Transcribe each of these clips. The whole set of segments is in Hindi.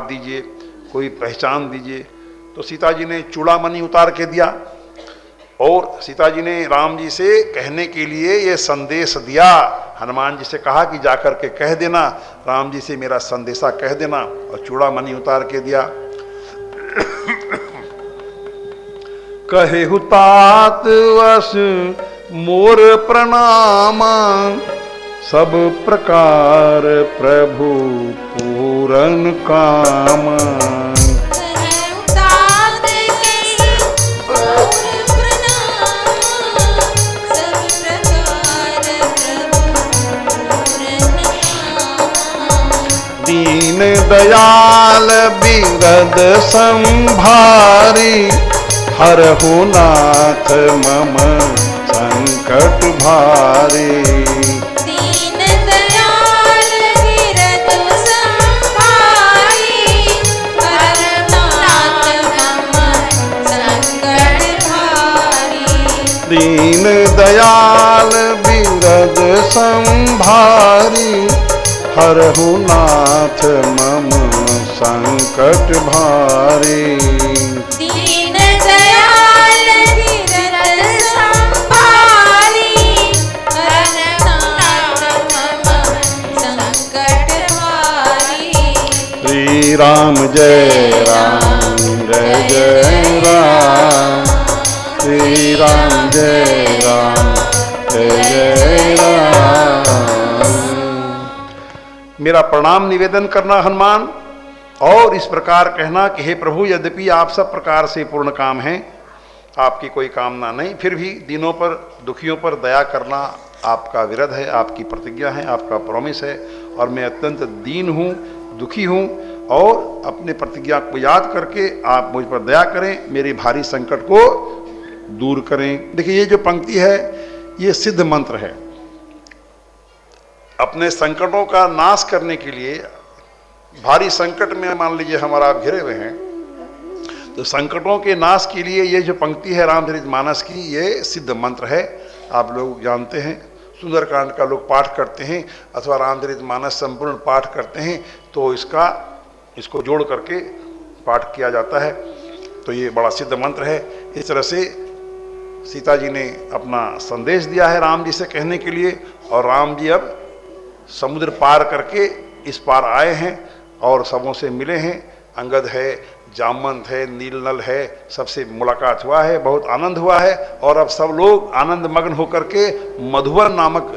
दीजिए, कोई पहचान दीजिए। तो सीता जी ने चूड़ामणि उतार के दिया और सीता जी ने राम जी से कहने के लिए ये संदेश दिया। हनुमान जी से कहा कि जाकर के कह देना, राम जी से मेरा संदेशा कह देना, और चूड़ामणि उतार के दिया। कहे हुतात वश मोर प्रणाम, सब प्रकार प्रभु पूरन काम। दीन दयाल बिरद संभारी, हरहु नाथ मम संकट भारी। दीन दयाल बिरद संभारी, हरहु नाथ मम संकट भारी। दीन दयाल बिरद संभारी, हरहु नाथ मम संकट भारी। दीन दयाल बिरद संभारी, हरहु नाथ मम संकट भारी। श्री राम जय राम जय जय राम, श्री राम जय राम जय जय राम। मेरा प्रणाम निवेदन करना हनुमान, और इस प्रकार कहना कि हे प्रभु, यद्यपि आप सब प्रकार से पूर्ण काम हैं, आपकी कोई कामना नहीं, फिर भी दीनों पर दुखियों पर दया करना आपका विरध है, आपकी प्रतिज्ञा है, आपका प्रॉमिस है। और मैं अत्यंत दीन हूँ, दुखी हूँ, और अपने प्रतिज्ञा को याद करके आप मुझ पर दया करें, मेरे भारी संकट को दूर करें। देखिए, ये जो पंक्ति है ये सिद्ध मंत्र है। अपने संकटों का नाश करने के लिए, भारी संकट में मान लीजिए हमारा आप घिरे हुए हैं, तो संकटों के नाश के लिए ये जो पंक्ति है रामचरितमानस की, ये सिद्ध मंत्र है। आप लोग जानते हैं, सुंदरकांड का लोग पाठ करते हैं अथवा रामचरितमानस संपूर्ण पाठ करते हैं, तो इसको जोड़ करके पाठ किया जाता है। तो ये बड़ा सिद्ध मंत्र है। इस तरह से सीता जी ने अपना संदेश दिया है राम जी से कहने के लिए, और राम जी अब समुद्र पार करके इस पार आए हैं और सबों से मिले हैं। अंगद है, जामवंत है, नीलनल है, सबसे मुलाकात हुआ है, बहुत आनंद हुआ है। और अब सब लोग आनंद मग्न होकर के मधुवन नामक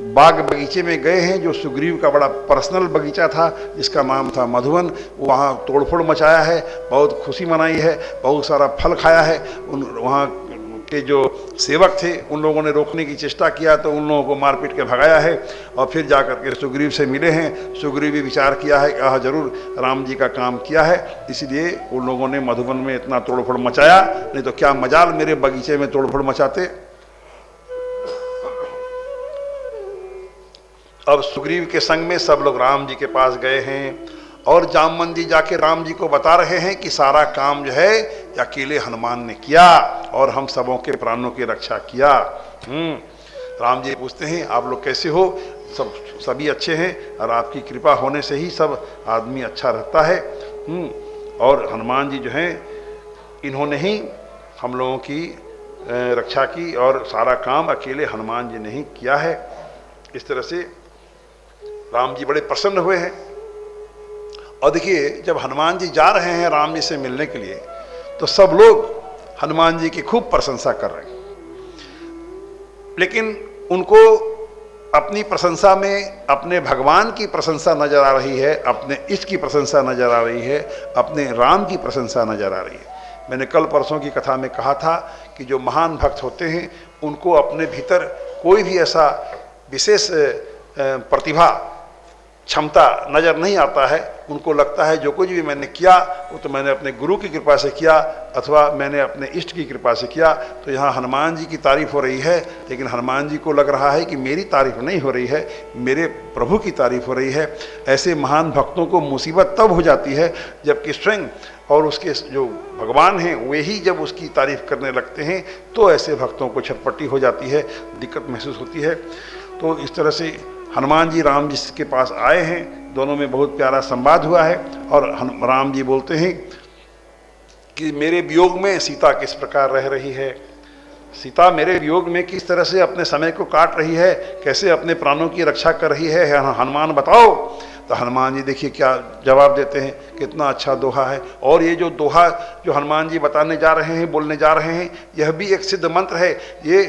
बाग बगीचे में गए हैं, जो सुग्रीव का बड़ा पर्सनल बगीचा था, जिसका नाम था मधुवन। वहाँ तोड़फोड़ मचाया है, बहुत खुशी मनाई है, बहुत सारा फल खाया है। वहाँ के जो सेवक थे उन लोगों ने रोकने की चेष्टा किया, तो उन लोगों को मारपीट के भगाया है। और फिर जाकर के सुग्रीव से मिले हैं। सुग्रीव भी विचार किया है कि जरूर राम जी का काम किया है, इसीलिए उन लोगों ने मधुबन में इतना तोड़फोड़ मचाया, नहीं तो क्या मजाल मेरे बगीचे में तोड़फोड़ मचाते। अब सुग्रीव के संग में सब लोग राम जी के पास गए हैं, और जामवंत जी जाके राम जी को बता रहे हैं कि सारा काम जो है अकेले हनुमान ने किया, और हम सबों के प्राणों की रक्षा किया। राम जी पूछते हैं, आप लोग कैसे हो? सभी अच्छे हैं, और आपकी कृपा होने से ही सब आदमी अच्छा रहता है। और हनुमान जी जो हैं, इन्होंने ही हम लोगों की रक्षा की, और सारा काम अकेले हनुमान जी ने ही किया है। इस तरह से राम जी बड़े प्रसन्न हुए हैं। और देखिए, जब हनुमान जी जा रहे हैं राम जी से मिलने के लिए, तो सब लोग हनुमान जी की खूब प्रशंसा कर रहे हैं, लेकिन उनको अपनी प्रशंसा में अपने भगवान की प्रशंसा नजर आ रही है, अपने इष्ट की प्रशंसा नजर आ रही है, अपने राम की प्रशंसा नजर आ रही है। मैंने कल परसों की कथा में कहा था कि जो महान भक्त होते हैं, उनको अपने भीतर कोई भी ऐसा विशेष प्रतिभा, क्षमता नज़र नहीं आता है। उनको लगता है जो कुछ भी मैंने किया वो तो मैंने अपने गुरु की कृपा से किया, अथवा मैंने अपने इष्ट की कृपा से किया। तो यहाँ हनुमान जी की तारीफ हो रही है, लेकिन हनुमान जी को लग रहा है कि मेरी तारीफ नहीं हो रही है, मेरे प्रभु की तारीफ हो रही है। ऐसे महान भक्तों को मुसीबत तब हो जाती है जबकि स्वयं और उसके जो भगवान हैं वे ही जब उसकी तारीफ करने लगते हैं, तो ऐसे भक्तों को छटपटी हो जाती है, दिक्कत महसूस होती है। तो इस तरह से हनुमान जी राम जी के पास आए हैं, दोनों में बहुत प्यारा संवाद हुआ है। और राम जी बोलते हैं कि मेरे वियोग में सीता किस प्रकार रह रही है, सीता मेरे वियोग में किस तरह से अपने समय को काट रही है, कैसे अपने प्राणों की रक्षा कर रही है, हनुमान बताओ। तो हनुमान जी देखिए क्या जवाब देते हैं, कितना अच्छा दोहा है। और ये जो दोहा जो हनुमान जी बताने जा रहे हैं, बोलने जा रहे हैं, यह भी एक सिद्ध मंत्र है। ये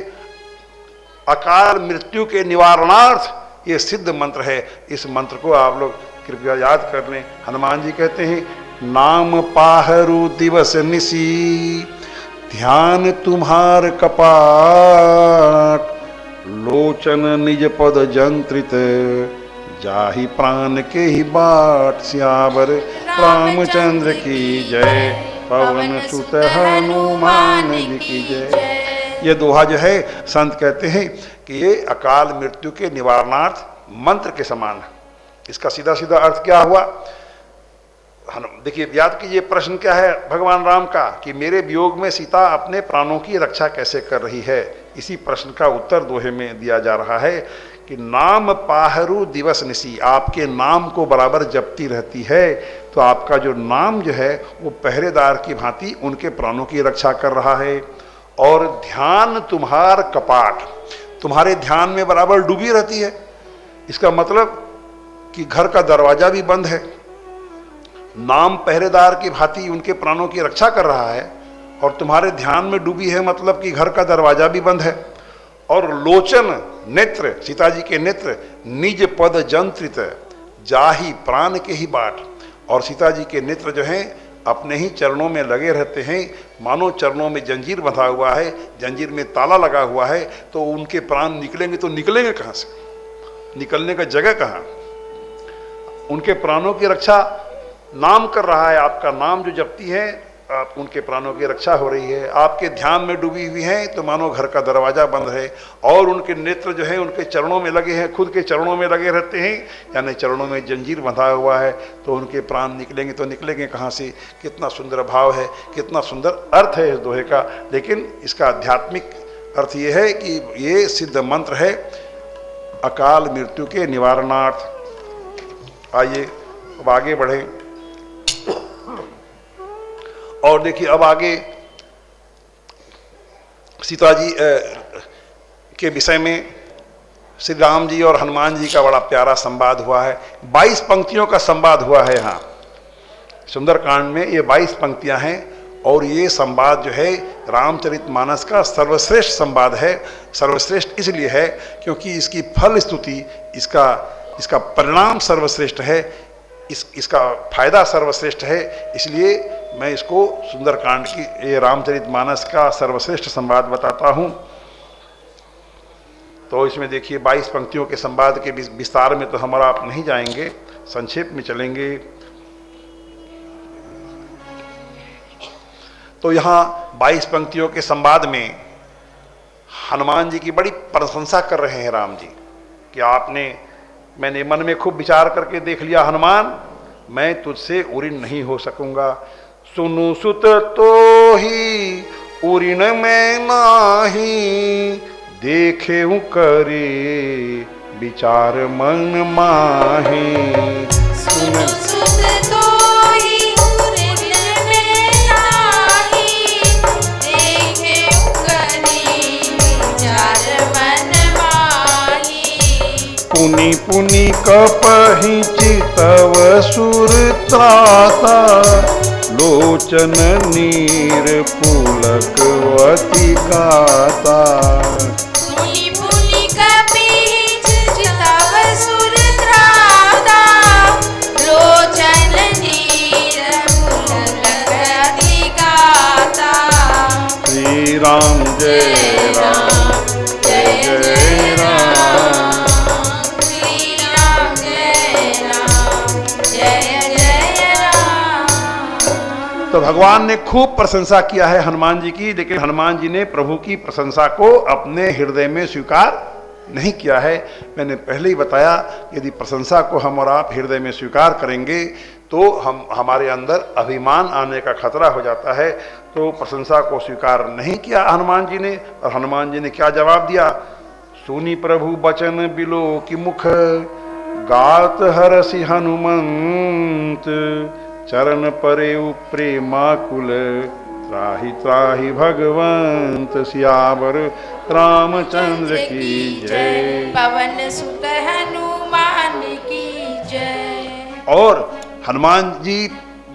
अकाल मृत्यु के निवारणार्थ ये सिद्ध मंत्र है। इस मंत्र को आप लोग कृपया याद कर लें। हनुमान जी कहते हैं, नाम पाहरू दिवस निसी, ध्यान तुम्हार कपाट, लोचन निज पद जंत्रित, जाहि प्राण के ही बाट, सियावर रामचंद्र की जय, पवन सुत हनुमान जी की जय। ये दोहा जो है संत कहते हैं कि ये अकाल मृत्यु के निवारणार्थ मंत्र के समान है। इसका सीधा सीधा अर्थ क्या हुआ, देखिए याद कीजिए प्रश्न क्या है भगवान राम का, कि मेरे वियोग में सीता अपने प्राणों की रक्षा कैसे कर रही है। इसी प्रश्न का उत्तर दोहे में दिया जा रहा है कि नाम पाहरू दिवस निसी, आपके नाम को बराबर जपती रहती है, तो आपका जो नाम जो है वो पहरेदार की भांति उनके प्राणों की रक्षा कर रहा है। और ध्यान तुम्हार कपाट, तुम्हारे ध्यान में बराबर डूबी रहती है। इसका मतलब कि घर का दरवाजा भी बंद है, नाम पहरेदार की भांति उनके प्राणों की रक्षा कर रहा है, और तुम्हारे ध्यान में डूबी है, मतलब कि घर का दरवाजा भी बंद है। और लोचन नेत्र, सीता जी के नेत्र, निज पद जंत्रित, जाहि प्राण के ही बाट, और सीता जी के नेत्र जो हैं अपने ही चरणों में लगे रहते हैं, मानो चरणों में जंजीर बंधा हुआ है, जंजीर में ताला लगा हुआ है, तो उनके प्राण निकलेंगे तो निकलेंगे कहाँ से, निकलने का जगह कहाँ। उनके प्राणों की रक्षा नाम कर रहा है, आपका नाम जो जपती है, आप उनके प्राणों की रक्षा हो रही है। आपके ध्यान में डूबी हुई हैं तो मानो घर का दरवाजा बंद है, और उनके नेत्र जो है उनके चरणों में लगे हैं, खुद के चरणों में लगे रहते हैं, यानी चरणों में जंजीर बंधा हुआ है, तो उनके प्राण निकलेंगे तो निकलेंगे कहाँ से। कितना सुंदर भाव है, कितना सुंदर अर्थ है इस दोहे का। लेकिन इसका आध्यात्मिक अर्थ ये है कि ये सिद्ध मंत्र है अकाल मृत्यु के निवारणार्थ। आइए अब आगे बढ़ें और देखिए अब आगे सीता जी के विषय में श्री राम जी और हनुमान जी का बड़ा प्यारा संवाद हुआ है। 22 पंक्तियों का संवाद हुआ है यहाँ सुंदरकांड में। ये 22 पंक्तियां हैं और ये संवाद जो है रामचरितमानस का सर्वश्रेष्ठ संवाद है। सर्वश्रेष्ठ इसलिए है क्योंकि इसकी फल स्तुति, इसका परिणाम सर्वश्रेष्ठ है, इसका फायदा सर्वश्रेष्ठ है। इसलिए मैं इसको सुंदरकांड की, ये रामचरितमानस का सर्वश्रेष्ठ संवाद बताता हूँ। तो इसमें देखिए 22 पंक्तियों के संवाद के विस्तार में तो हमारा आप नहीं जाएंगे, संक्षेप में चलेंगे। तो यहाँ 22 पंक्तियों के संवाद में हनुमान जी की बड़ी प्रशंसा कर रहे हैं राम जी कि मैंने मन में खूब विचार करके देख लिया हनुमान, मैं तुझसे उऋण नहीं हो सकूंगा। सुनु सुत तो ही उऋण में नाही, देखे करे विचार मन माही। सुनु सुत तोहि उऋण में नाही, देखे करे विचार मन माही। पुनि पुनि कपहि चितव सुर त्राता, लोचन नीर पुलकवती गाता। पुनि पुनि कपि चितव सुर त्राता, लोचन नीर पुलकवती गाता। श्री राम जय राम जय जय राम, श्री राम जय राम जय जय राम। तो भगवान ने खूब प्रशंसा किया है हनुमान जी की, लेकिन हनुमान जी ने प्रभु की प्रशंसा को अपने हृदय में स्वीकार नहीं किया है। मैंने पहले ही बताया, यदि प्रशंसा को हम और आप हृदय में स्वीकार करेंगे तो हमारे अंदर अभिमान आने का खतरा हो जाता है। तो प्रशंसा को स्वीकार नहीं किया हनुमान जी ने, और हनुमान जी ने क्या जवाब दिया, सुनी प्रभु बचन बिलो की मुख, गात हरसि हनुमंत, चरण परे प्रेमाकुल, त्राहि त्राहि भगवंत, सियावर रामचंद्र की जय। पवन सुत हनुमान की जय। और हनुमान जी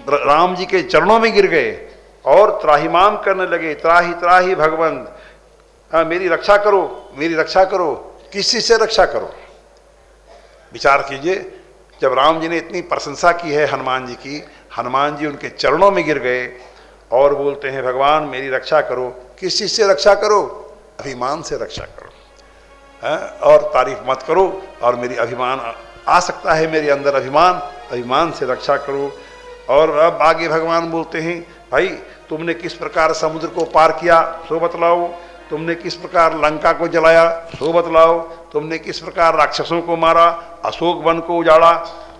राम जी के चरणों में गिर गए और त्राहिमाम करने लगे, त्राहि त्राहि भगवंत, मेरी रक्षा करो, मेरी रक्षा करो। किसी से रक्षा करो? विचार कीजिए, जब राम जी ने इतनी प्रशंसा की है हनुमान जी की, हनुमान जी उनके चरणों में गिर गए और बोलते हैं भगवान मेरी रक्षा करो। किस चीज से रक्षा करो? अभिमान से रक्षा करो। और तारीफ मत करो, और मेरी अभिमान आ सकता है मेरे अंदर अभिमान, अभिमान से रक्षा करो। और अब आगे भगवान बोलते हैं भाई तुमने किस प्रकार समुद्र को पार किया सो बतलाओ, तुमने किस प्रकार लंका को जलाया सो बतलाओ, तुमने किस प्रकार राक्षसों को मारा, अशोक वन को उजाड़ा।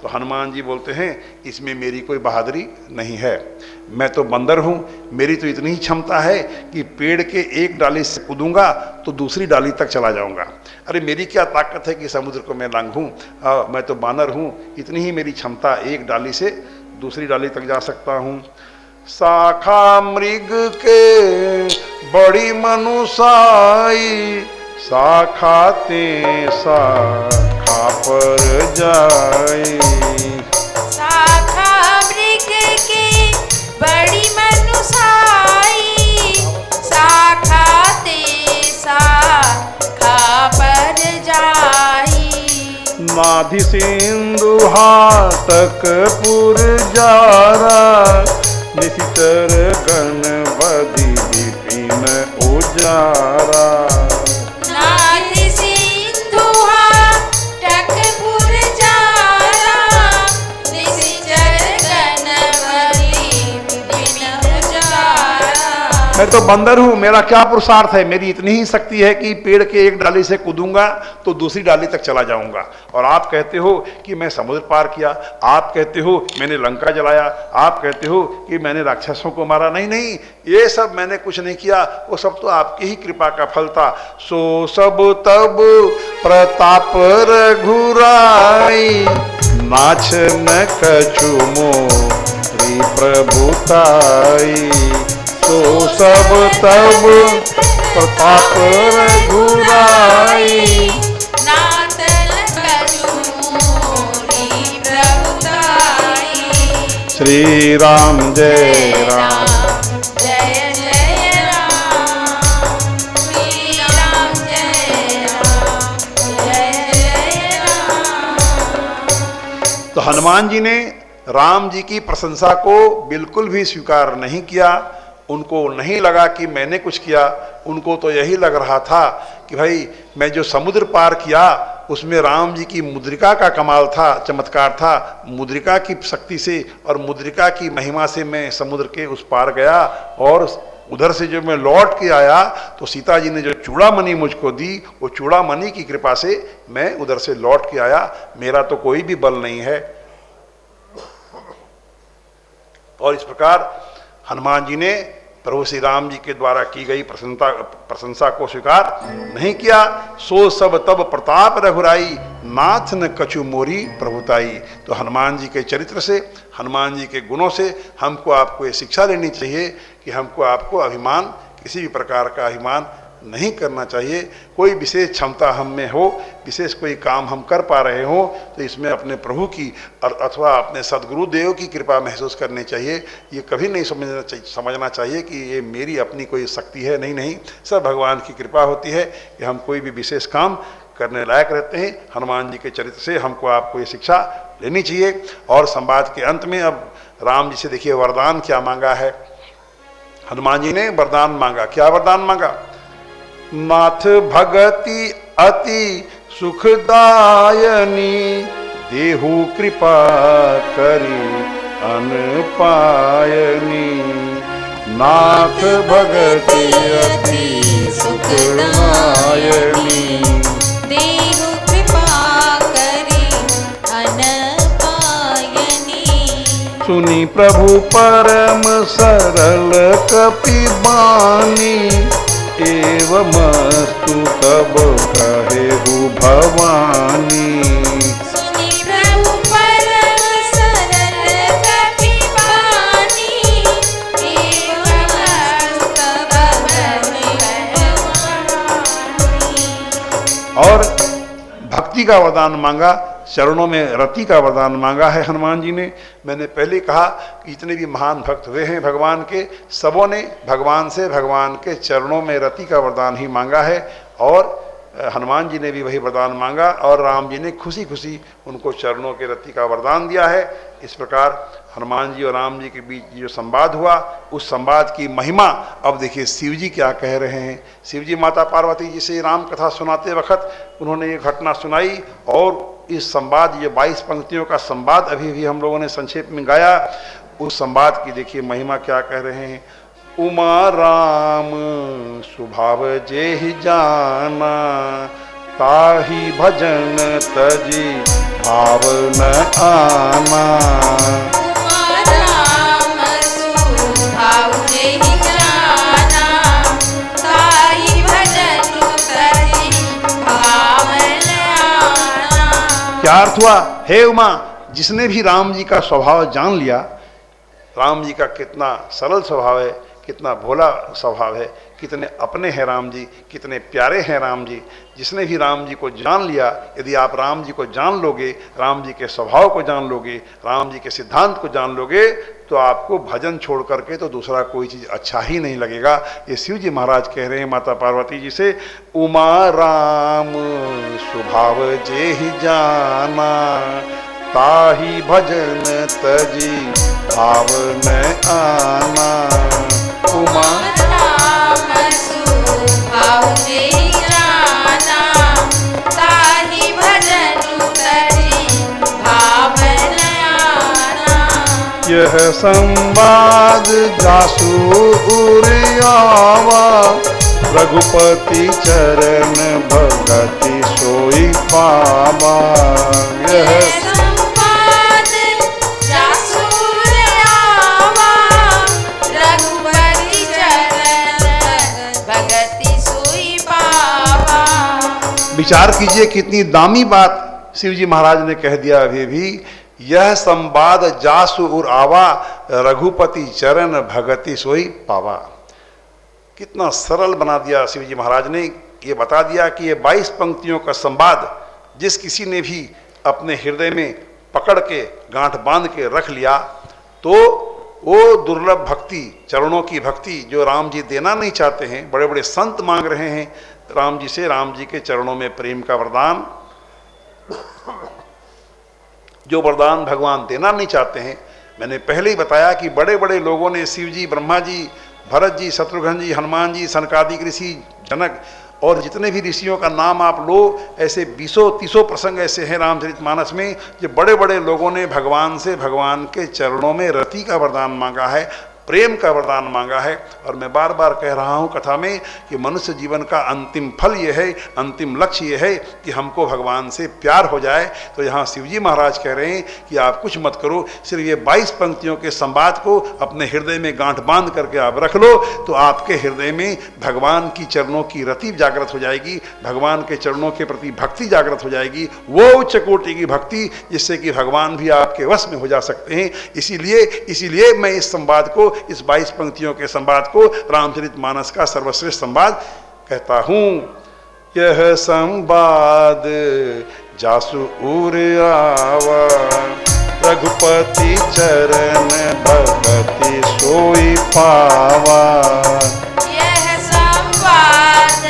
तो हनुमान जी बोलते हैं इसमें मेरी कोई बहादुरी नहीं है, मैं तो बंदर हूँ, मेरी तो इतनी ही क्षमता है कि पेड़ के एक डाली से कूदूंगा तो दूसरी डाली तक चला जाऊंगा। अरे मेरी क्या ताकत है कि समुद्र को मैं लांघूं, मैं तो बानर हूँ, इतनी ही मेरी क्षमता, एक डाली से दूसरी डाली तक जा सकता हूँ। शाखा मृग के बड़ी मनुसाई, शाखा ते शाखा पर जाई। शाखा मृग की बड़ी मनुसाई, शाखा ते शाखा पर जाई। नाधि सिंधु हातक पुर जारा, निशिचर गणपति विपिन उजारा। नाधि सिंधु हातक पुर जारा, निशिचर गणपति विपिन उजारा। मैं तो बंदर हूं, मेरा क्या पुरुषार्थ है, मेरी इतनी ही शक्ति है कि पेड़ के एक डाली से कूदूंगा तो दूसरी डाली तक चला जाऊंगा। और आप कहते हो कि मैं समुद्र पार किया, आप कहते हो मैंने लंका जलाया, आप कहते हो कि मैंने राक्षसों को मारा। नहीं नहीं, ये सब मैंने कुछ नहीं किया, वो सब तो आपकी ही कृपा का फल था। सो सब तब प्रताप रघुराई, नाछ न कछु मोरी प्रभुताई। तो सब तब प्रताप रघुराई, नाथ कछु मोरी प्रभुताई। श्री राम जय राम। जय जय राम, श्री राम जय राम, जय जय राम। तो हनुमान जी ने राम जी की प्रशंसा को बिल्कुल भी स्वीकार नहीं किया। उनको नहीं लगा कि मैंने कुछ किया, उनको तो यही लग रहा था कि भाई मैं जो समुद्र पार किया उसमें राम जी की मुद्रिका का कमाल था, चमत्कार था। मुद्रिका की शक्ति से और मुद्रिका की महिमा से मैं समुद्र के उस पार गया, और उधर से जब मैं लौट के आया तो सीता जी ने जो चूड़ामणि मुझको दी, वो चूड़ामणि की कृपा से मैं उधर से लौट के आया। मेरा तो कोई भी बल नहीं है। और इस प्रकार हनुमान जी ने प्रभु श्री राम जी के द्वारा की गई प्रशंसा को स्वीकार नहीं किया। सो सब तब प्रताप रघुराई, नाथ न कछु मोरी प्रभुताई। तो हनुमान जी के चरित्र से, हनुमान जी के गुणों से हमको आपको ये शिक्षा लेनी चाहिए कि हमको आपको अभिमान, किसी भी प्रकार का अभिमान नहीं करना चाहिए। कोई विशेष क्षमता हम में हो, विशेष कोई काम हम कर पा रहे हो, तो इसमें अपने प्रभु की और अथवा अपने सदगुरुदेव की कृपा महसूस करनी चाहिए। ये कभी नहीं समझना चाहिए कि ये मेरी अपनी कोई शक्ति है। नहीं नहीं, सब भगवान की कृपा होती है कि हम कोई भी विशेष काम करने लायक रहते हैं। हनुमान जी के चरित्र से हमको आपको ये शिक्षा लेनी चाहिए। और संवाद के अंत में अब राम जी से देखिए वरदान क्या मांगा है। हनुमान जी ने वरदान मांगा। क्या वरदान मांगा? नाथ भगति अति सुखदायनी, देहु कृपा करी अनपायनी। नाथ भगति अति सुखदायनी, देहु कृपा करी अनपायनी। सुनी प्रभु परम सरल कपि बानी, एवमस्तु तब कहेहु भवानी। सुनी प्रभु परम सरल कपिवानी, एवमस्तु तब कहेहु भवानी। और भक्ति का वरदान मांगा, चरणों में रति का वरदान मांगा है हनुमान जी ने। मैंने पहले कहा कि जितने भी महान भक्त हुए हैं भगवान के, सबों ने भगवान से भगवान के चरणों में रति का वरदान ही मांगा है। और हनुमान जी ने भी वही वरदान मांगा और राम जी ने खुशी खुशी उनको चरणों के रति का वरदान दिया है। इस प्रकार हनुमान जी और राम जी के बीच जो संवाद हुआ, उस संवाद की महिमा अब देखिए शिव जी क्या कह रहे हैं। शिव जी माता पार्वती जी से राम कथा सुनाते वक्त उन्होंने ये घटना सुनाई और इस संवाद, ये 22 पंक्तियों का संवाद अभी भी हम लोगों ने संक्षेप में गाया। उस संवाद की देखिए महिमा क्या कह रहे हैं। उमा राम स्वभाव जेहि जाना, ताहि भजन तजी भाव न आना। उमा राम स्वभाव जेहि जाना, ताहि भजन तजी भाव न आना। क्या अर्थ हुआ? हे उमा, जिसने भी राम जी का स्वभाव जान लिया, राम जी का कितना सरल स्वभाव है, कितना भोला स्वभाव है, कितने अपने हैं राम जी, कितने प्यारे हैं राम जी। जिसने भी राम जी को जान लिया, यदि आप राम जी को जान लोगे, राम जी के स्वभाव को जान लोगे, राम जी के सिद्धांत को जान लोगे, तो आपको भजन छोड़ करके तो दूसरा कोई चीज़ अच्छा ही नहीं लगेगा। ये शिव जी महाराज कह रहे हैं माता पार्वती जी से, उमा राम स्वभाव जेहि जाना, ताहि भजन तजी भाव न आना। उमा राम स्वभाव जेहि जाना, ताहि भजन तजी भाव न आना। यह संवाद जासु उर आवा, रघुपति चरण भगति सोई पावा। यह संवाद जासु उर आवा, रघुपति चरण भगति सोई पावा। विचार कीजिए कितनी दामी बात शिव जी महाराज ने कह दिया अभी भी। यह संवाद जासु उर आवा, रघुपति चरण भगति सोई पावा। कितना सरल बना दिया शिव जी महाराज ने। ये बता दिया कि ये 22 पंक्तियों का संवाद जिस किसी ने भी अपने हृदय में पकड़ के गांठ बांध के रख लिया, तो वो दुर्लभ भक्ति, चरणों की भक्ति जो राम जी देना नहीं चाहते हैं, बड़े बड़े संत मांग रहे हैं राम जी से, राम जी के चरणों में प्रेम का वरदान, जो वरदान भगवान देना नहीं चाहते हैं। मैंने पहले ही बताया कि बड़े बड़े लोगों ने, शिव जी, ब्रह्मा जी, भरत जी, शत्रुघ्न जी, हनुमान जी, सनकादिक ऋषि, जनक और जितने भी ऋषियों का नाम आप लो, ऐसे 20-30 प्रसंग ऐसे हैं रामचरितमानस में, जो बड़े बड़े लोगों ने भगवान से भगवान के चरणों में रति का वरदान मांगा है, प्रेम का वरदान मांगा है। और मैं बार बार कह रहा हूँ कथा में कि मनुष्य जीवन का अंतिम फल ये है, अंतिम लक्ष्य ये है कि हमको भगवान से प्यार हो जाए। तो यहाँ शिवजी महाराज कह रहे हैं कि आप कुछ मत करो, सिर्फ ये 22 पंक्तियों के संवाद को अपने हृदय में गांठ बांध करके आप रख लो, तो आपके हृदय में भगवान की चरणों की रति जागृत हो जाएगी, भगवान के चरणों के प्रति भक्ति जागृत हो जाएगी, वो उच्च कोटि की भक्ति जिससे कि भगवान भी आपके वश में हो जा सकते हैं। इसीलिए मैं इस संवाद को, इस 22 पंक्तियों के संवाद को रामचरितमानस का सर्वश्रेष्ठ संवाद कहता हूं। यह संवाद जासु उर आवा, रघुपति चरण भगति सोई पावा। यह संवाद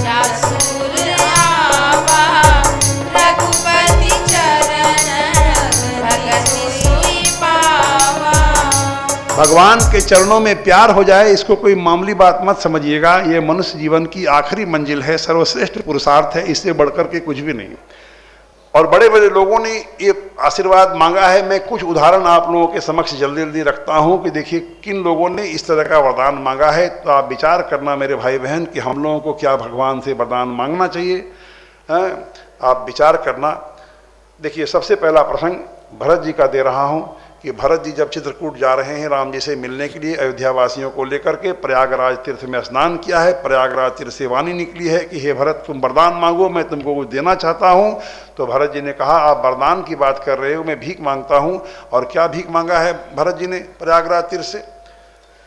जासु उर आवा, रघुपति चरण भगति सोई पावा। भगवान के चरणों में प्यार हो जाए, इसको कोई मामूली बात मत समझिएगा। ये मनुष्य जीवन की आखिरी मंजिल है, सर्वश्रेष्ठ पुरुषार्थ है, इससे बढ़कर के कुछ भी नहीं। और बड़े बड़े लोगों ने ये आशीर्वाद मांगा है। मैं कुछ उदाहरण आप लोगों के समक्ष जल्दी जल्दी रखता हूं कि देखिए किन लोगों ने इस तरह का वरदान मांगा है। तो आप विचार करना मेरे भाई बहन कि हम लोगों को क्या भगवान से वरदान मांगना चाहिए, आप विचार करना। देखिए सबसे पहला प्रसंग भरत जी का दे रहा हूं कि भरत जी जब चित्रकूट जा रहे हैं राम जी से मिलने के लिए अयोध्या वासियों को लेकर के, प्रयागराज तीर्थ में स्नान किया है, प्रयागराज तीर्थ से वाणी निकली है कि हे भरत तुम वरदान मांगो, मैं तुमको कुछ देना चाहता हूँ। तो भरत जी ने कहा आप वरदान की बात कर रहे हो, मैं भीख मांगता हूँ। और क्या भीख मांगा है भरत जी ने प्रयागराज तीर्थ से?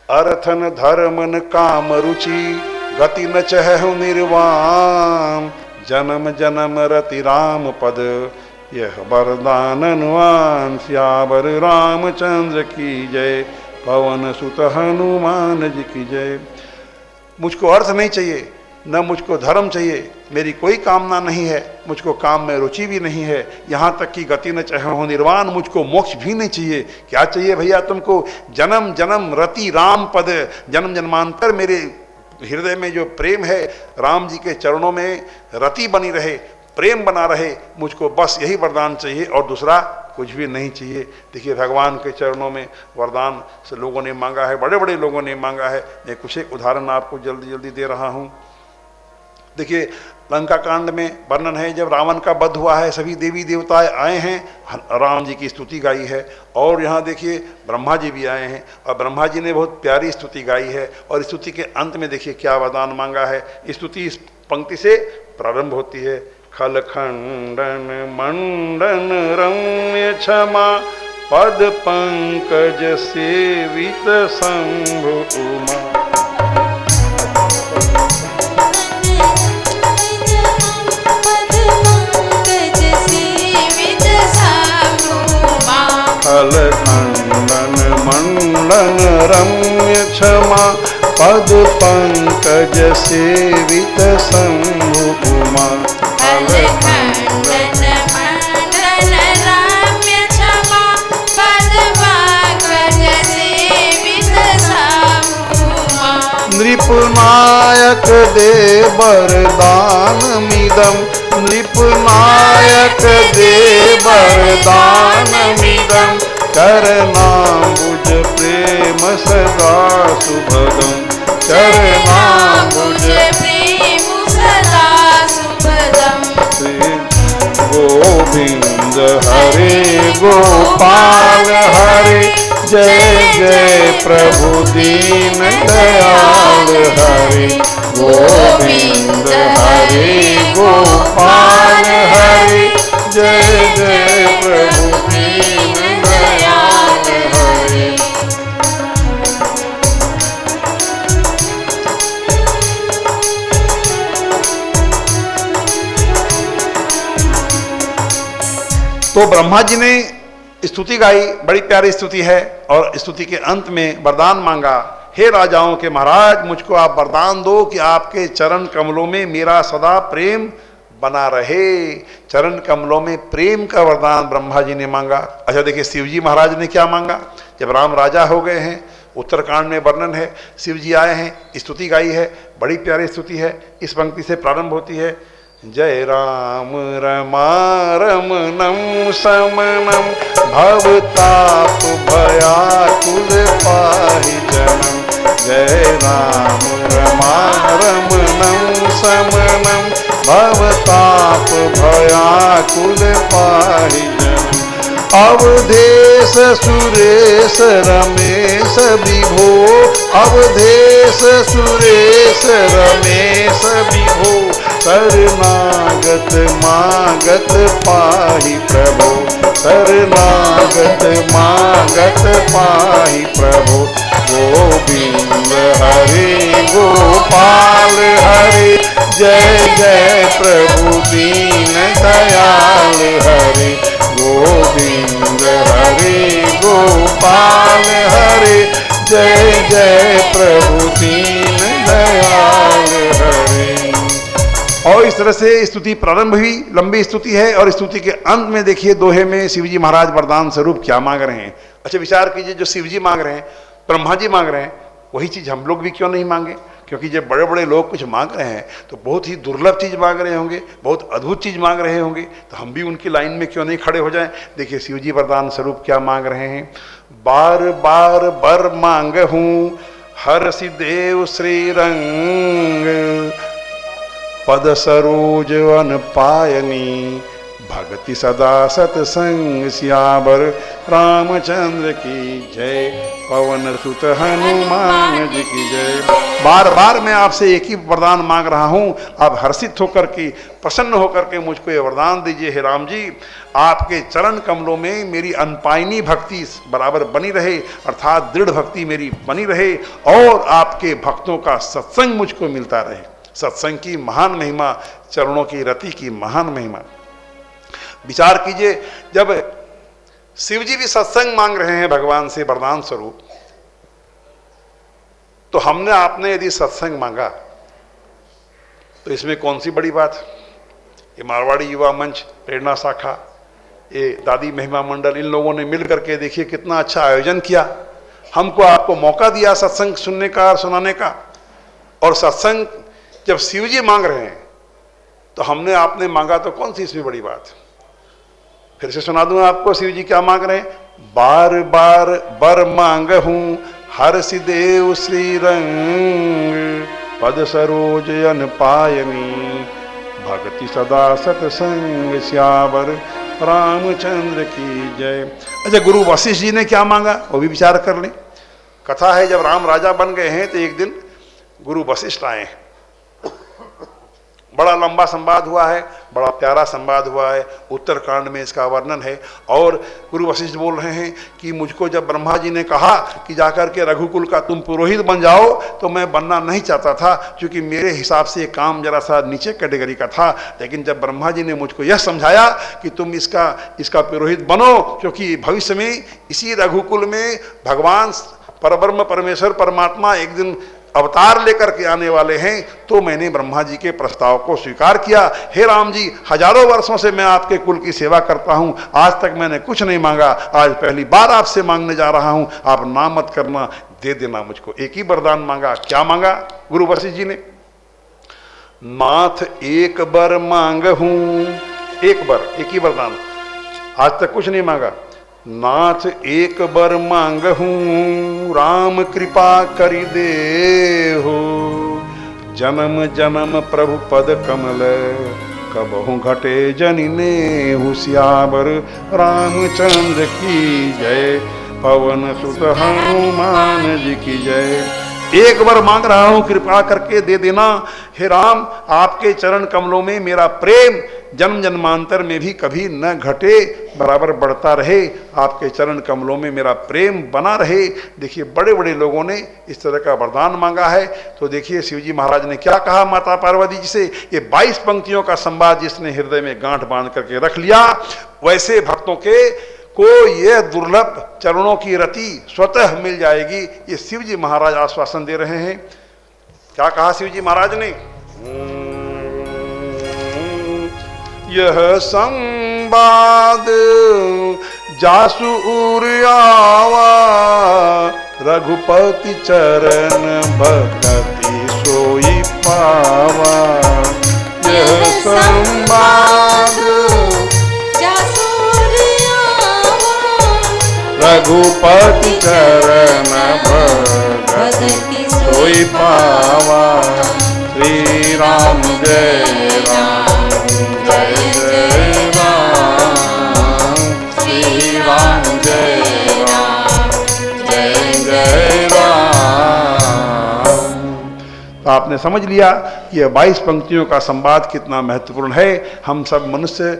अर्थन धर्मन काम रुचि गति न चहु निर्वाण, जन्म जन्म रति राम पद यह वरदान अनुमान, श्यावर रामचंद्र की जय, पवन सुत हनुमान जी की जय। मुझको अर्थ नहीं चाहिए, न मुझको धर्म चाहिए, मेरी कोई कामना नहीं है, मुझको काम में रुचि भी नहीं है, यहाँ तक कि गति न चाहे निर्वाण, मुझको मोक्ष भी नहीं चाहिए। क्या चाहिए भैया तुमको? जन्म जन्म रति राम पद, जन्म जन्मांतर मेरे हृदय में जो प्रेम है राम जी के चरणों में रति बनी रहे, प्रेम बना रहे, मुझको बस यही वरदान चाहिए और दूसरा कुछ भी नहीं चाहिए। देखिए भगवान के चरणों में वरदान से लोगों ने मांगा है, बड़े बड़े लोगों ने मांगा है। मैं कुछ एक उदाहरण आपको जल्दी जल्दी दे रहा हूँ। देखिए लंका कांड में वर्णन है जब रावण का वध हुआ है, सभी देवी देवताएं आए हैं, राम जी की स्तुति गाई है। और यहाँ देखिए ब्रह्मा जी भी आए हैं और ब्रह्मा जी ने बहुत प्यारी स्तुति गाई है। और स्तुति के अंत में देखिए क्या वरदान मांगा है। स्तुति इस पंक्ति से प्रारंभ होती है, खल खंडन मंडन रम्य क्षमा, पद पंकज सेवित शंभु उमा। खल खंडन मंडन रम्य क्षमा, पद पंकज सेवित शंभु उमा। खल खंडन मंडन रम्य क्षमा, पद पंकज सेवित शंभु उमा। नृपनायक दे वरदानमिदं, नृपनायक दे वरदानमिदं, चरणाम्बुज प्रेम सदा सुभगं, चरणाम्बुज प्रेम सदा सुभगं। गोविंद हरे गोपाल हरे, जय जय प्रभु दीन दयाल हरे। गोविंद हरे गोपाल हरे, जय जय प्रभु दीन दयाल हरे। तो ब्रह्मा जी ने स्तुति गाई, बड़ी प्यारी स्तुति है। और स्तुति के अंत में वरदान मांगा, हे राजाओं के महाराज मुझको आप वरदान दो कि आपके चरण कमलों में मेरा सदा प्रेम बना रहे। चरण कमलों में प्रेम का वरदान ब्रह्मा जी ने मांगा। अच्छा देखिए शिव जी महाराज ने क्या मांगा। जब राम राजा हो गए हैं, उत्तरकांड में वर्णन है, शिव जी आए हैं, स्तुति गाई है, बड़ी प्यारी स्तुति है। इस पंक्ति से प्रारंभ होती है, जय राम रमारमणं समनं, भवताप भयाकुल पाहि जनम। जय राम रमारमणं समनं, भवताप भयाकुल पाहि जनम। अवधेश सुरेश रमेश विभो, अवधेश सुरेश रमेश विभो, शरणागत मागत पाहि प्रभो, शरणागत मागत पाहि प्रभो। गोविंद हरे गोपाल हरे, जय जय प्रभु दीन दयाल हरे। गोविंद हरे गोपाल हरे, जय जय प्रभु दीन दयाल हरे। और इस तरह से स्तुति प्रारंभ हुई, लंबी स्तुति है। और स्तुति के अंत में देखिए दोहे में शिवजी महाराज वरदान स्वरूप क्या मांग रहे हैं। अच्छा विचार कीजिए, जो शिवजी मांग रहे हैं, ब्रह्मा जी मांग रहे हैं, वही चीज हम लोग भी क्यों नहीं मांगे। क्योंकि जब बड़े बड़े लोग कुछ मांग रहे हैं तो बहुत ही दुर्लभ चीज मांग रहे होंगे, बहुत अद्भुत चीज मांग रहे होंगे, तो हम भी उनकी लाइन में क्यों नहीं खड़े हो जाएं। देखिए शिवजी वरदान स्वरूप क्या मांग रहे हैं। बार बार बर मांग हूँ हर्षि देव श्रीरंग, पद सरोज वन पायनी, भक्ति सदा सतसंग सियावर रामचंद्र की जय, पवन सुत हनुमान जी की जय। बार बार मैं आपसे एक ही वरदान मांग रहा हूं, आप हर्षित होकर के, प्रसन्न होकर के मुझको ये वरदान दीजिए, हे राम जी, आपके चरण कमलों में मेरी अनपायनी भक्ति बराबर बनी रहे, अर्थात दृढ़ भक्ति मेरी बनी रहे, और आपके भक्तों का सत्संग मुझको मिलता रहे। सत्संग की महान महिमा, चरणों की रति की महान महिमा। विचार कीजिए, जब शिव जी भी सत्संग मांग रहे हैं भगवान से वरदान स्वरूप, तो हमने आपने यदि सत्संग मांगा तो इसमें कौन सी बड़ी बात। ये मारवाड़ी युवा मंच, प्रेरणा शाखा, ये दादी महिमा मंडल, इन लोगों ने मिल करके देखिए कितना अच्छा आयोजन किया, हमको आपको मौका दिया सत्संग सुनने का और सुनाने का। और सत्संग जब शिव जी मांग रहे हैं तो हमने आपने मांगा, तो कौन सी इसमें बड़ी बात। फिर से सुना दूं आपको शिव जी क्या मांग रहे हैं। बार बार बर मांग हूं हर्ष देव श्री रंग, पद सरोज अन पायनी, भक्ति सदा सतसंग श्यावर रामचंद्र की जय। अच्छा, गुरु वशिष्ठ जी ने क्या मांगा वो भी विचार कर लें। कथा है, जब राम राजा बन गए हैं तो एक दिन गुरु वशिष्ठ आए। बड़ा लंबा संवाद हुआ है, बड़ा प्यारा संवाद हुआ है, उत्तरकांड में इसका वर्णन है। और गुरु वशिष्ठ बोल रहे हैं कि मुझको जब ब्रह्मा जी ने कहा कि जाकर के रघुकुल का तुम पुरोहित बन जाओ, तो मैं बनना नहीं चाहता था, क्योंकि मेरे हिसाब से ये काम जरा सा नीचे कैटेगरी का था। लेकिन जब ब्रह्मा जी ने मुझको यह समझाया कि तुम इसका पुरोहित बनो, क्योंकि भविष्य में इसी रघुकुल में भगवान परब्रह्म परमेश्वर परमात्मा एक दिन अवतार लेकर के आने वाले हैं, तो मैंने ब्रह्मा जी के प्रस्ताव को स्वीकार किया। हे राम जी, हजारों वर्षों से मैं आपके कुल की सेवा करता हूं, आज तक मैंने कुछ नहीं मांगा, आज पहली बार आपसे मांगने जा रहा हूं, आप ना मत करना, दे देना मुझको। एक ही वरदान मांगा। क्या मांगा गुरु वशिष्ठ जी ने। नाथ एक बर मांग हूं, एक बार, एक ही वरदान, आज तक कुछ नहीं मांगा। नाथ एक बर मांग हूं राम कृपा करि दे हो, जन्म जन्म प्रभु पद कमल, कबहु घटे जनिने हुसियावर रामचंद्र की जय, पवन सुत हनुमान जी की जय। एक बार मांग रहा हूं, कृपा करके दे देना। हे राम, आपके चरण कमलों में मेरा प्रेम जन्म जन्मांतर में भी कभी न घटे, बराबर बढ़ता रहे। आपके चरण कमलों में मेरा प्रेम बना रहे। देखिए, बड़े बड़े लोगों ने इस तरह का वरदान मांगा है। तो देखिए शिवजी महाराज ने क्या कहा माता पार्वती जी से। ये 22 पंक्तियों का संवाद जिसने हृदय में गांठ बांध करके रख लिया, वैसे भक्तों को यह दुर्लभ चरणों की रति स्वतः मिल जाएगी। ये शिवजी महाराज आश्वासन दे रहे हैं। क्या कहा शिवजी महाराज ने। यह संवाद जासु उर आवा, रघुपति चरण भक्ति सोई पावा। यह संवाद जासु उर आवा, रघुपति चरण भक्ति सोई पावा। श्री राम जय राम, जय जय राम। श्री राम जय राम, जय जय राम। तो आपने समझ लिया कि यह 22 पंक्तियों का संवाद कितना महत्वपूर्ण है। हम सब मनुष्य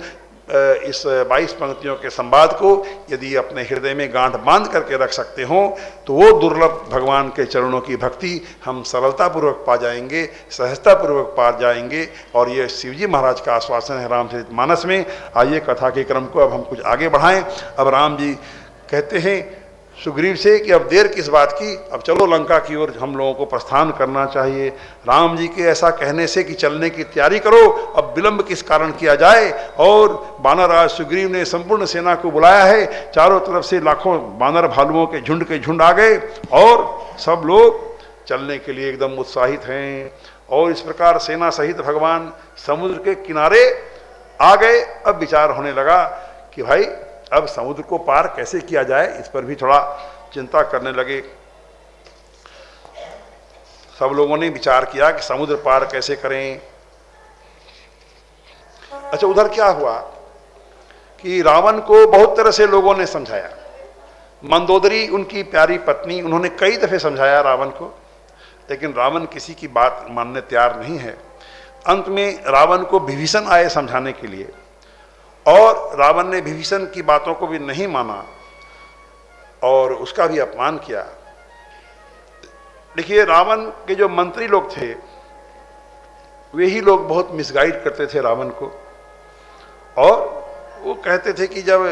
इस 22 पंक्तियों के संवाद को यदि अपने हृदय में गांठ बांध करके रख सकते हो, तो वो दुर्लभ भगवान के चरणों की भक्ति हम सरलतापूर्वक पा जाएंगे, सहजतापूर्वक पा जाएंगे। और ये शिवजी महाराज का आश्वासन है रामचरितमानस में। आइए कथा के क्रम को अब हम कुछ आगे बढ़ाएं। अब राम जी कहते हैं सुग्रीव से कि अब देर किस बात की, अब चलो लंका की ओर हम लोगों को प्रस्थान करना चाहिए। राम जी के ऐसा कहने से कि चलने की तैयारी करो, अब विलंब किस कारण किया जाए। और बानरराज सुग्रीव ने संपूर्ण सेना को बुलाया है। चारों तरफ से लाखों बानर भालुओं के झुंड आ गए और सब लोग चलने के लिए एकदम उत्साहित हैं। और इस प्रकार सेना सहित भगवान समुद्र के किनारे आ गए। अब विचार होने लगा कि भाई अब समुद्र को पार कैसे किया जाए, इस पर भी थोड़ा चिंता करने लगे। सब लोगों ने विचार किया कि समुद्र पार कैसे करें। अच्छा, उधर क्या हुआ कि रावण को बहुत तरह से लोगों ने समझाया। मंदोदरी उनकी प्यारी पत्नी, उन्होंने कई दफे समझाया रावण को, लेकिन रावण किसी की बात मानने तैयार नहीं है। अंत में रावण को विभीषण आए समझाने के लिए, और रावण ने विभीषण की बातों को भी नहीं माना और उसका भी अपमान किया। देखिए, रावण के जो मंत्री लोग थे वे ही लोग बहुत मिसगाइड करते थे रावण को, और वो कहते थे कि जब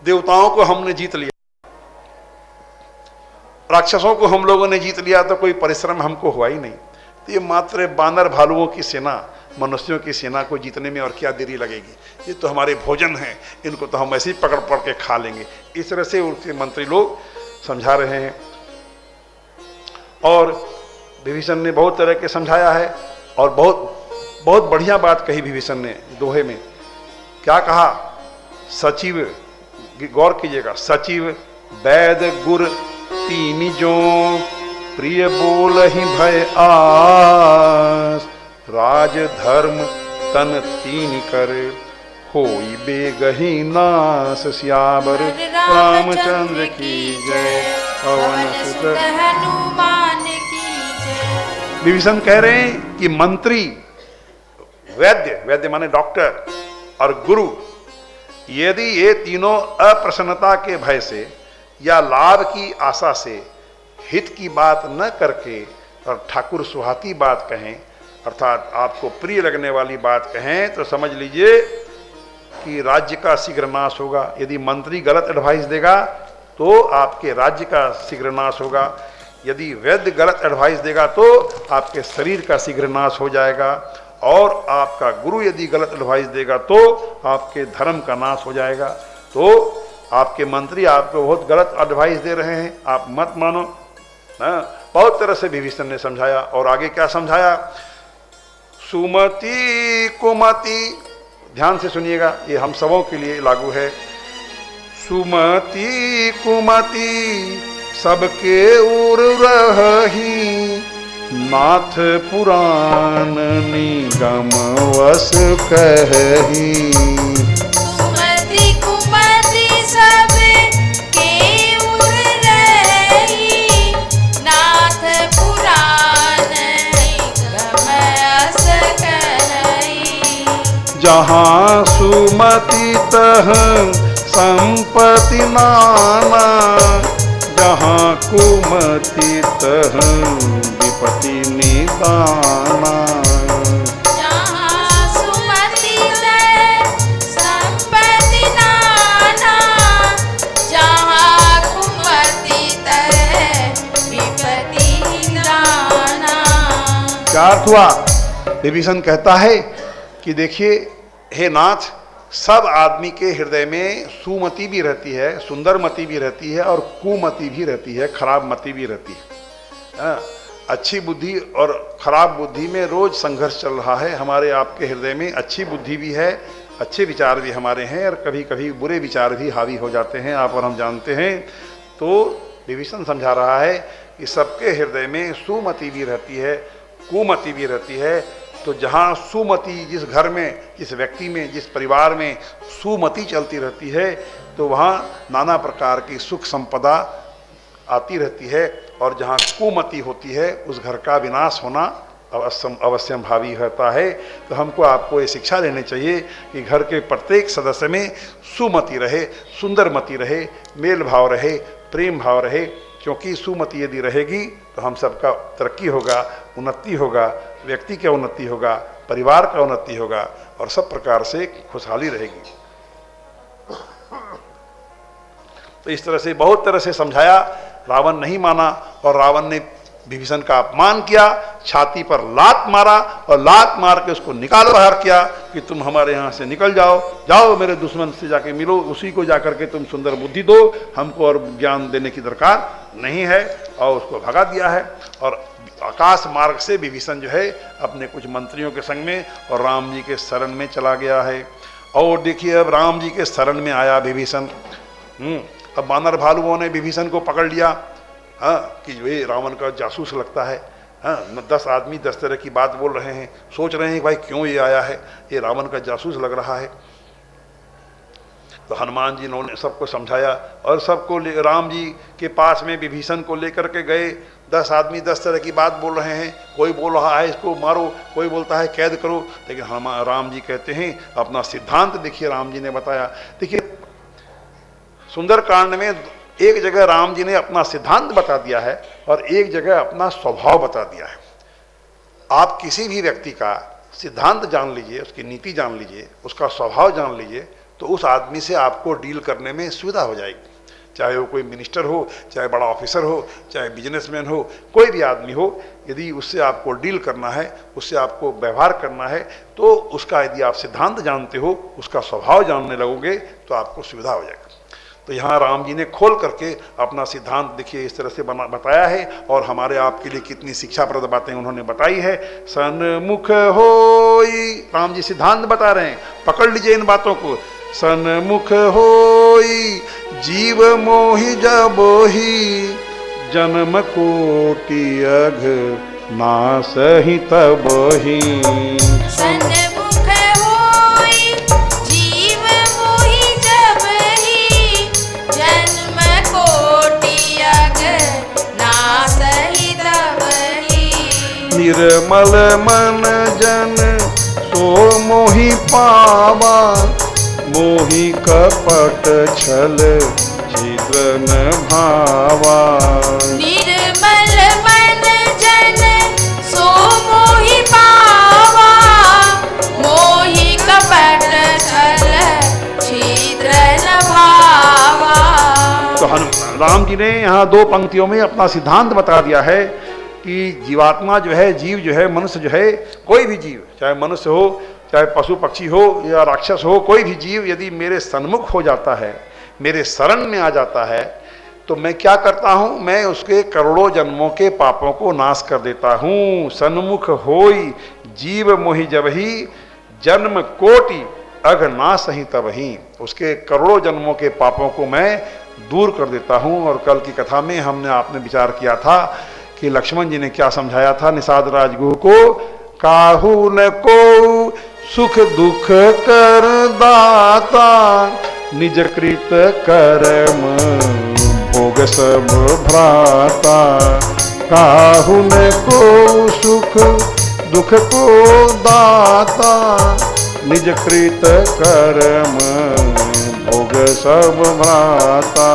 देवताओं को हमने जीत लिया, राक्षसों को हम लोगों ने जीत लिया, तो कोई परिश्रम हमको हुआ ही नहीं, तो ये मात्र बानर भालुओं की सेना, मनुष्यों की सेना को जीतने में और क्या देरी लगेगी, ये तो हमारे भोजन हैं, इनको तो हम ऐसे ही पकड़ पकड़ के खा लेंगे। इस तरह से उनके मंत्री लोग समझा रहे हैं। और विभीषण ने बहुत तरह के समझाया है, और बहुत बहुत बढ़िया बात कही विभीषण ने दोहे में। क्या कहा? सचिव, गौर कीजिएगा, सचिव वैद गुर तीन जो प्रिय बोल ही भय आस, राज धर्म तन तीन कर होई बेगही नास, सियावर रामचंद्र की जय, पवन सुत हनुमान की जय। विभीषण कह रहे हैं कि मंत्री, वैद्य, वैद्य माने डॉक्टर, और गुरु, यदि ये तीनों अप्रसन्नता के भय से या लाभ की आशा से हित की बात न करके और ठाकुर सुहाती बात कहें, अर्थात आपको प्रिय लगने वाली बात कहें, तो समझ लीजिए कि राज्य का शीघ्र नाश होगा। यदि मंत्री गलत एडवाइस देगा तो आपके राज्य का शीघ्र नाश होगा, यदि वैद्य गलत एडवाइस देगा तो आपके शरीर का शीघ्र नाश हो जाएगा, और आपका गुरु यदि गलत एडवाइस देगा तो आपके धर्म का नाश हो जाएगा। तो आपके मंत्री आपको बहुत गलत एडवाइस दे रहे हैं, आप मत मानो। बहुत तरह से विभीषण ने समझाया, और आगे क्या समझाया? सुमति कुमति, ध्यान से सुनिएगा, ये हम सबों के लिए लागू है। सुमति कुमति सबके उर रही, नाथ पुराण निगम वस कही। सुमति कुमति सब के उर रही, नाथ पुराण निगम वस कही। जहाँ सुमति तह संपत्ति नाना, जहाँ कुमति तह विपत्ति निदाना। जहाँ सुमति तह संपत्ति नाना, जहाँ कुमति तह विपत्ति निदाना। क्या अर्थ हुआ? विभीषण कहता है कि देखिए हे नाथ, सब आदमी के हृदय में सुमति भी रहती है, सुंदर मति भी रहती है, और कुमति भी रहती है, खराब मति भी रहती है। अच्छी बुद्धि और खराब बुद्धि में रोज संघर्ष चल रहा है। हमारे आपके हृदय में अच्छी बुद्धि भी है, अच्छे विचार भी हमारे हैं, और कभी कभी बुरे विचार भी हावी हो जाते हैं, आप और हम जानते हैं। तो विभीषण समझा रहा है कि सबके हृदय में सुमति भी रहती है, कुमति भी रहती है। तो जहाँ सुमति, जिस घर में, जिस व्यक्ति में, जिस परिवार में सुमति चलती रहती है, तो वहाँ नाना प्रकार की सुख संपदा आती रहती है, और जहाँ कुमति होती है उस घर का विनाश होना अवश्यम भावी होता है। तो हमको आपको ये शिक्षा लेनी चाहिए कि घर के प्रत्येक सदस्य में सुमति रहे, सुंदर मति रहे, मेल भाव रहे, प्रेम भाव रहे, क्योंकि सुमति यदि रहेगी तो हम सबका तरक्की होगा, उन्नति होगा, व्यक्ति का उन्नति होगा, परिवार का उन्नति होगा, और सब प्रकार से खुशहाली रहेगी। तो इस तरह से बहुत तरह से समझाया, रावण नहीं माना, और रावण ने विभीषण का अपमान किया, छाती पर लात मारा, और लात मार के उसको निकाल बाहर किया कि तुम हमारे यहाँ से निकल जाओ, जाओ मेरे दुश्मन से जाके मिलो, उसी को जाकर के तुम सुंदर बुद्धि दो, हमको और ज्ञान देने की दरकार नहीं है, और उसको भगा दिया है। और आकाश मार्ग से विभीषण जो है अपने कुछ मंत्रियों के संग में और राम जी के शरण में चला गया है। और देखिए, अब राम जी के शरण में आया विभीषण। अब बानर भालुओं ने विभीषण को पकड़ लिया, कि ये रावण का जासूस लगता है। 10 आदमी 10 तरह की बात बोल रहे हैं, सोच रहे हैं भाई क्यों ये आया है, ये रावण का जासूस लग रहा है। तो हनुमान जी ने सबको समझाया और सबको राम जी के पास में विभीषण को लेकर के गए। 10 आदमी 10 तरह की बात बोल रहे हैं, कोई बोल रहा है इसको मारो, कोई बोलता है कैद करो, लेकिन राम जी कहते हैं अपना सिद्धांत देखिए राम जी ने बताया। देखिए सुंदरकांड में एक जगह राम जी ने अपना सिद्धांत बता दिया है और एक जगह अपना स्वभाव बता दिया है। आप किसी भी व्यक्ति का सिद्धांत जान लीजिए, उसकी नीति जान लीजिए, उसका स्वभाव जान लीजिए, तो उस आदमी से आपको डील करने में सुविधा हो जाएगी। चाहे वो कोई मिनिस्टर हो, चाहे बड़ा ऑफिसर हो, चाहे बिजनेसमैन हो, कोई भी आदमी हो, यदि उससे आपको डील करना है, उससे आपको व्यवहार करना है, तो उसका यदि आप सिद्धांत जानते हो, उसका स्वभाव जानने लगोगे तो आपको सुविधा हो जाएगी। तो यहाँ राम जी ने खोल करके अपना सिद्धांत देखिए इस तरह से बताया है और हमारे आपके लिए कितनी शिक्षाप्रद बातें उन्होंने बताई है। सन्मुख होई, राम जी सिद्धांत बता रहे हैं, पकड़ लीजिए इन बातों को। सन्मुख होई जीव मोहि जबोहि, जन्म कोटि अघ नासहि तबहि। सन्मुख होई जीव मोहि जबहि, जन्म कोटि अघ नासहि तबहि। निर्मल मन जन सो मोहि पावा, मोहि कपट छल छिद्र न भावा। निर्मल मन जन सो मोहि पावा, मोहि कपट छल छिद्र न भावा। तो राम जी ने यहाँ 2 पंक्तियों में अपना सिद्धांत बता दिया है कि जीवात्मा जो है, जीव जो है, मनुष्य जो है, कोई भी जीव, चाहे मनुष्य हो, चाहे पशु पक्षी हो या राक्षस हो, कोई भी जीव यदि मेरे सन्मुख हो जाता है, मेरे शरण में आ जाता है, तो मैं क्या करता हूँ, मैं उसके करोड़ों जन्मों के पापों को नाश कर देता हूँ। सन्मुख होई जीव मोहि जबहि, जन्म कोटि अघ नासहि तबहि। उसके करोड़ों जन्मों के पापों को मैं दूर कर देता हूँ। और कल की कथा में आपने विचार किया था कि लक्ष्मण जी ने क्या समझाया था निषाद राजगुरु को, काहू न को सुख दुख कर दाता, निज कृत कर्म भोग सब भ्राता। काहू न को सुख दुख को दाता, निज कृत कर्म भोग सब भ्राता।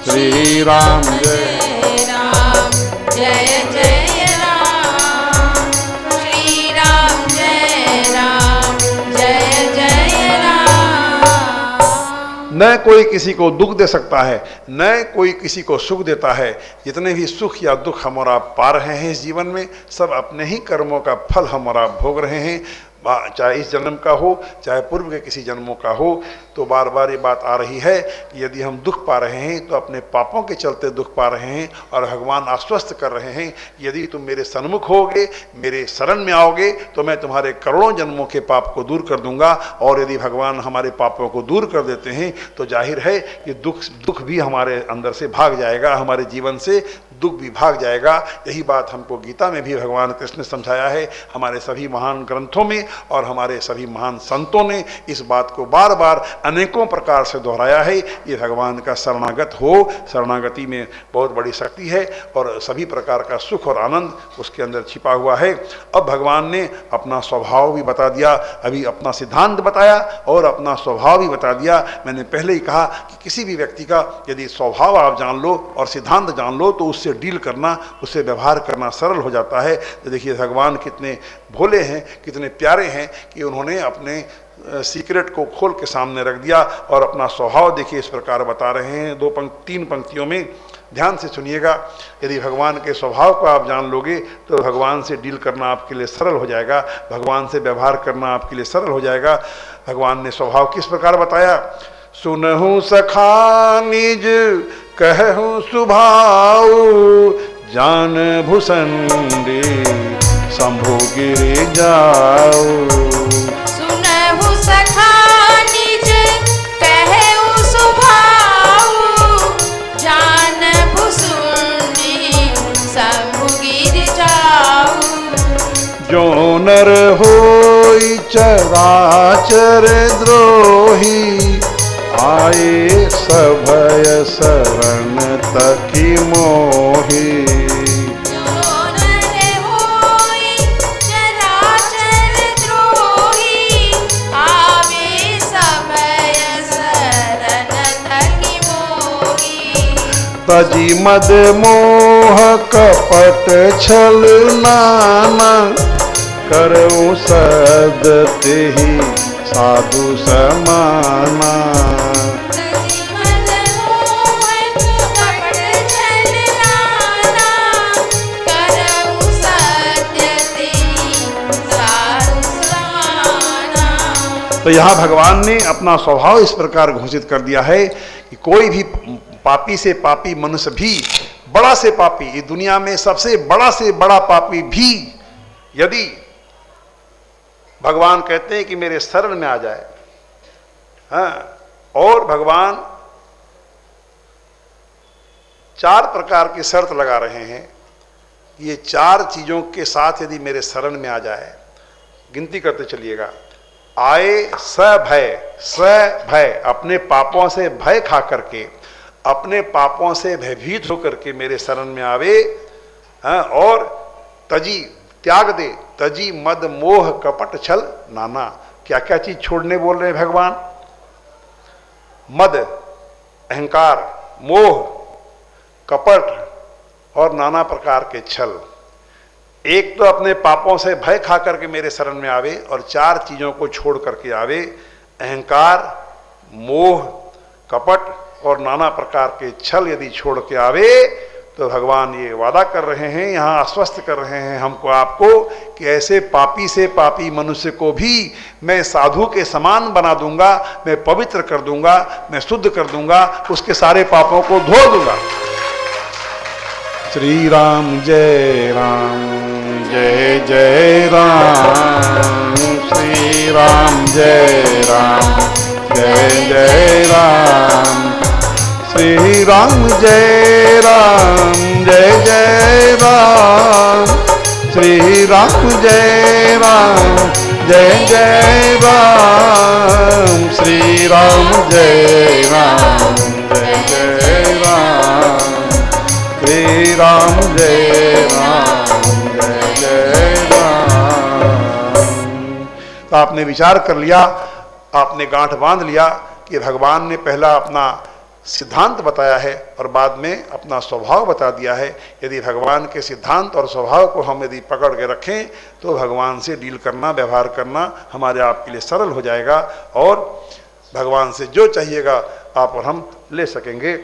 श्री राम जय राम, जय जय राम। श्री राम जय राम, जय जय राम। न कोई किसी को दुख दे सकता है, न कोई किसी को सुख देता है। जितने भी सुख या दुख हम और आप पा रहे हैं इस जीवन में, सब अपने ही कर्मों का फल हम और आप भोग रहे हैं। चाहे इस जन्म का हो, चाहे पूर्व के किसी जन्मों का हो। तो बार बार ये बात आ रही है कि यदि हम दुख पा रहे हैं तो अपने पापों के चलते दुख पा रहे हैं। और भगवान आश्वस्त कर रहे हैं, यदि तुम मेरे सन्मुख होगे, मेरे शरण में आओगे, तो मैं तुम्हारे करोड़ों जन्मों के पाप को दूर कर दूंगा। और यदि भगवान हमारे पापों को दूर कर देते हैं तो जाहिर है कि दुख भी हमारे अंदर से भाग जाएगा, हमारे जीवन से दुख भी भाग जाएगा। यही बात हमको गीता में भी भगवान कृष्ण ने समझाया है, हमारे सभी महान ग्रंथों में और हमारे सभी महान संतों ने इस बात को बार बार अनेकों प्रकार से दोहराया है। ये भगवान का शरणागत हो, शरणागति में बहुत बड़ी शक्ति है और सभी प्रकार का सुख और आनंद उसके अंदर छिपा हुआ है। अब भगवान ने अपना स्वभाव भी बता दिया, अभी अपना सिद्धांत बताया और अपना स्वभाव भी बता दिया। मैंने पहले ही कहा कि किसी भी व्यक्ति का यदि स्वभाव आप जान लो और सिद्धांत जान लो तो उससे डील करना, उससे व्यवहार करना सरल हो जाता है। तो देखिए भगवान कितने भोले हैं, कितने प्यारे हैं कि उन्होंने अपने सीक्रेट को खोल के सामने रख दिया और अपना स्वभाव देखिए इस प्रकार बता रहे हैं 3 पंक्तियों में। ध्यान से सुनिएगा, यदि भगवान के स्वभाव को आप जान लोगे तो भगवान से डील करना आपके लिए सरल हो जाएगा, भगवान से व्यवहार करना आपके लिए सरल हो जाएगा। भगवान ने स्वभाव किस प्रकार बताया, सुनहु सखा निज कहूँ सुभाव, जान भूषंडे शंभु गिरि जाओ। सुनहु सखा निज कहूँ सुभाव, जान भूषुंडी शंभु गिरि जाओ। जो नर होई चराचर द्रोही, आए सभय शरण तकी मोही। तजी मद मोह कपट छल नाना, करऊं सदते ही साधु समाना। तो यहाँ भगवान ने अपना स्वभाव इस प्रकार घोषित कर दिया है कि कोई भी पापी से पापी मनुष्य भी, बड़ा से पापी, इस दुनिया में सबसे बड़ा से बड़ा पापी भी यदि भगवान कहते हैं कि मेरे शरण में आ जाए, हाँ, और भगवान 4 प्रकार की शर्त लगा रहे हैं, ये 4 चीजों के साथ यदि मेरे शरण में आ जाए, गिनती करते चलिएगा। आए सभय, अपने पापों से भय खा करके, अपने पापों से भयभीत होकर के मेरे शरण में आवे, हाँ, और तजी, त्याग दे, तजी मद मोह कपट छल नाना। क्या क्या चीज छोड़ने बोल रहे हैं भगवान? मद अहंकार, मोह, कपट और नाना प्रकार के छल। एक तो अपने पापों से भय खा करके मेरे शरण में आवे, और 4 चीजों को छोड़ करके आवे, अहंकार, मोह, कपट और नाना प्रकार के छल यदि छोड़ के आवे, तो भगवान ये वादा कर रहे हैं, यहाँ आश्वस्त कर रहे हैं हमको, आपको, कि ऐसे पापी से पापी मनुष्य को भी मैं साधु के समान बना दूंगा, मैं पवित्र कर दूंगा, मैं शुद्ध कर दूंगा, उसके सारे पापों को धो दूंगा। श्री राम जय राम, जय जय राम, श्री राम जय राम, जय जय राम, श्री राम जय राम, जय जय राम, श्री राम जय राम, जय जय राम, श्री राम जय राम, जय जय राम, श्री राम जय राम, जय जय राम। तो आपने विचार कर लिया, आपने गांठ बांध लिया कि भगवान ने पहला अपना सिद्धांत बताया है और बाद में अपना स्वभाव बता दिया है। यदि भगवान के सिद्धांत और स्वभाव को हम यदि पकड़ के रखें, तो भगवान से डील करना, व्यवहार करना हमारे आपके लिए सरल हो जाएगा, और भगवान से जो चाहिएगा आप और हम ले सकेंगे।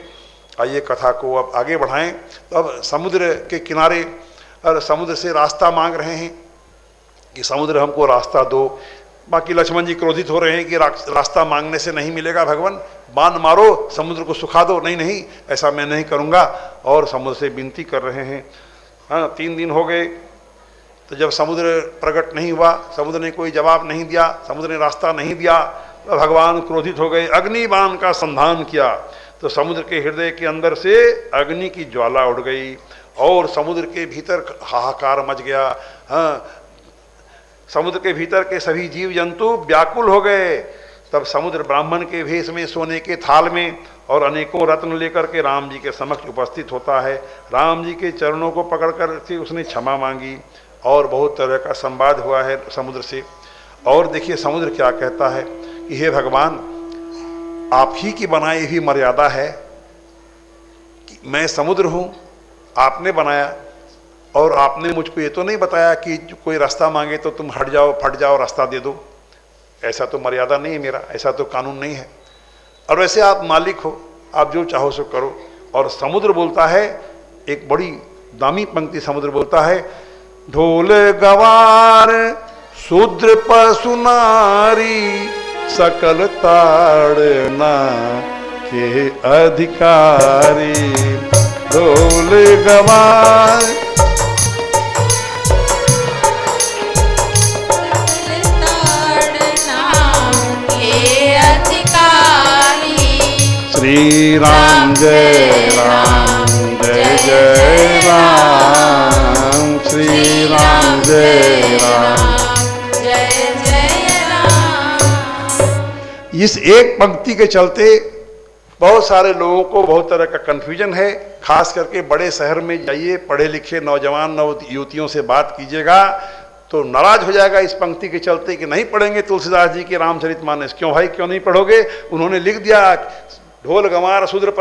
आइए कथा को अब आगे बढ़ाएं। तो अब समुद्र के किनारे और समुद्र से रास्ता मांग रहे हैं कि समुद्र हमको रास्ता दो। बाकी लक्ष्मण जी क्रोधित हो रहे हैं कि रास्ता मांगने से नहीं मिलेगा, भगवान बाण मारो, समुद्र को सुखा दो। नहीं नहीं, ऐसा मैं नहीं करूँगा, और समुद्र से विनती कर रहे हैं। हाँ, 3 दिन हो गए, तो जब समुद्र प्रकट नहीं हुआ, समुद्र ने कोई जवाब नहीं दिया, समुद्र ने रास्ता नहीं दिया, तो भगवान क्रोधित हो गए, अग्नि बाण का संधान किया। तो समुद्र के हृदय के अंदर से अग्नि की ज्वाला उड़ गई और समुद्र के भीतर हाहाकार मच गया। हाँ, समुद्र के भीतर के सभी जीव जंतु व्याकुल हो गए। तब समुद्र ब्राह्मण के भेष में, सोने के थाल में और अनेकों रत्न लेकर के राम जी के समक्ष उपस्थित होता है। राम जी के चरणों को पकड़कर के उसने क्षमा मांगी और बहुत तरह का संवाद हुआ है समुद्र से। और देखिए समुद्र क्या कहता है कि हे भगवान, आप ही की बनाई हुई मर्यादा है कि मैं समुद्र हूँ, आपने बनाया, और आपने मुझको ये तो नहीं बताया कि कोई रास्ता मांगे तो तुम हट जाओ, फट जाओ, रास्ता दे दो। ऐसा तो मर्यादा नहीं है मेरा, ऐसा तो कानून नहीं है। और वैसे आप मालिक हो, आप जो चाहो सो करो। और समुद्र बोलता है, एक बड़ी दामी पंक्ति समुद्र बोलता है, ढोल गवार शूद्र पशु नारी सकल ताड़ना के अधिकारी। ढोल गवार श्री राम जय राम, जय जय राम, श्री राम जय राम, जय जय राम। इस एक पंक्ति के चलते बहुत सारे लोगों को बहुत तरह का कंफ्यूजन है। खास करके बड़े शहर में जाइए, पढ़े लिखे नौजवान नव युवतियों से बात कीजिएगा तो नाराज हो जाएगा इस पंक्ति के चलते कि नहीं पढ़ेंगे तुलसीदास जी के रामचरितमानस। क्यों भाई, क्यों नहीं पढ़ोगे? उन्होंने लिख दिया, ढोल गंवार शूद्र